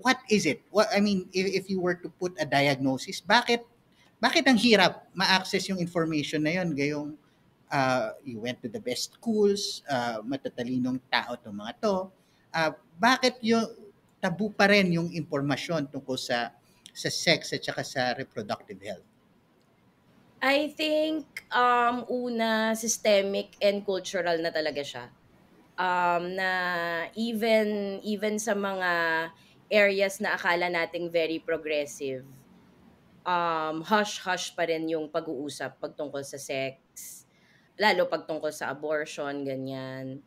what is it? What I mean, if you were to put a diagnosis, bakit ang hirap ma-access yung information na yun? Gayong you went to the best schools, matatalinong tao itong mga to. Bakit yung tabu pa rin yung impormasyon tungkol sa sex at saka sa reproductive health? I think, una systemic and cultural na talaga siya. Na even sa mga areas na akala nating very progressive, hush-hush pa rin yung pag-uusap pagtungkol sa sex, lalo pagtungkol sa abortion, ganyan.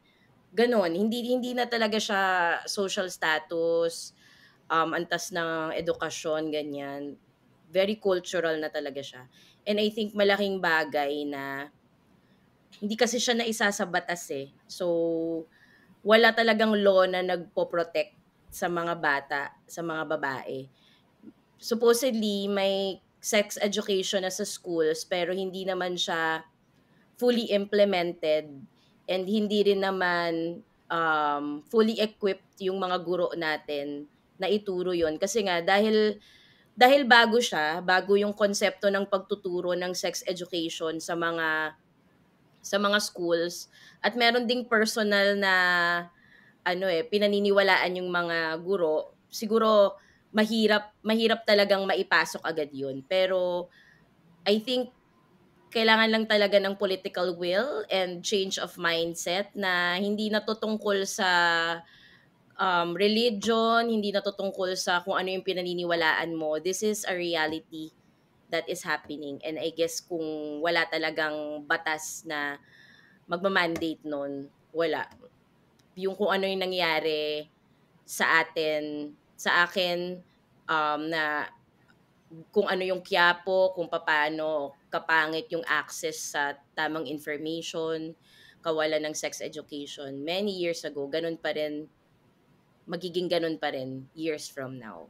Gano'n, hindi hindi na talaga siya social status, antas ng edukasyon, ganyan. Very cultural na talaga siya. And I think malaking bagay na hindi kasi siya naisa sa batas, eh. So, wala talagang law na nagpo-protect sa mga bata, sa mga babae. Supposedly, may sex education na sa schools pero hindi naman siya fully implemented and hindi rin naman, fully equipped yung mga guro natin na ituro yon. Kasi nga dahil bago siya, bago yung konsepto ng pagtuturo ng sex education sa mga schools at meron ding personal na ano, pinaniniwalaan yung mga guro, siguro mahirap mahirap talagang maipasok agad yun. Pero I think kailangan lang talaga ng political will and change of mindset na hindi natutungkol sa, religion, hindi natutungkol sa kung ano yung pinaniniwalaan mo. This is a reality that is happening and I guess kung wala talagang batas na magma-mandate nun, wala. Yung kung ano yung nangyari sa atin sa akin, na kung ano yung Quiapo, kung papaano kapangit yung access sa tamang information, kawalan ng sex education many years ago, magiging ganun pa rin years from now.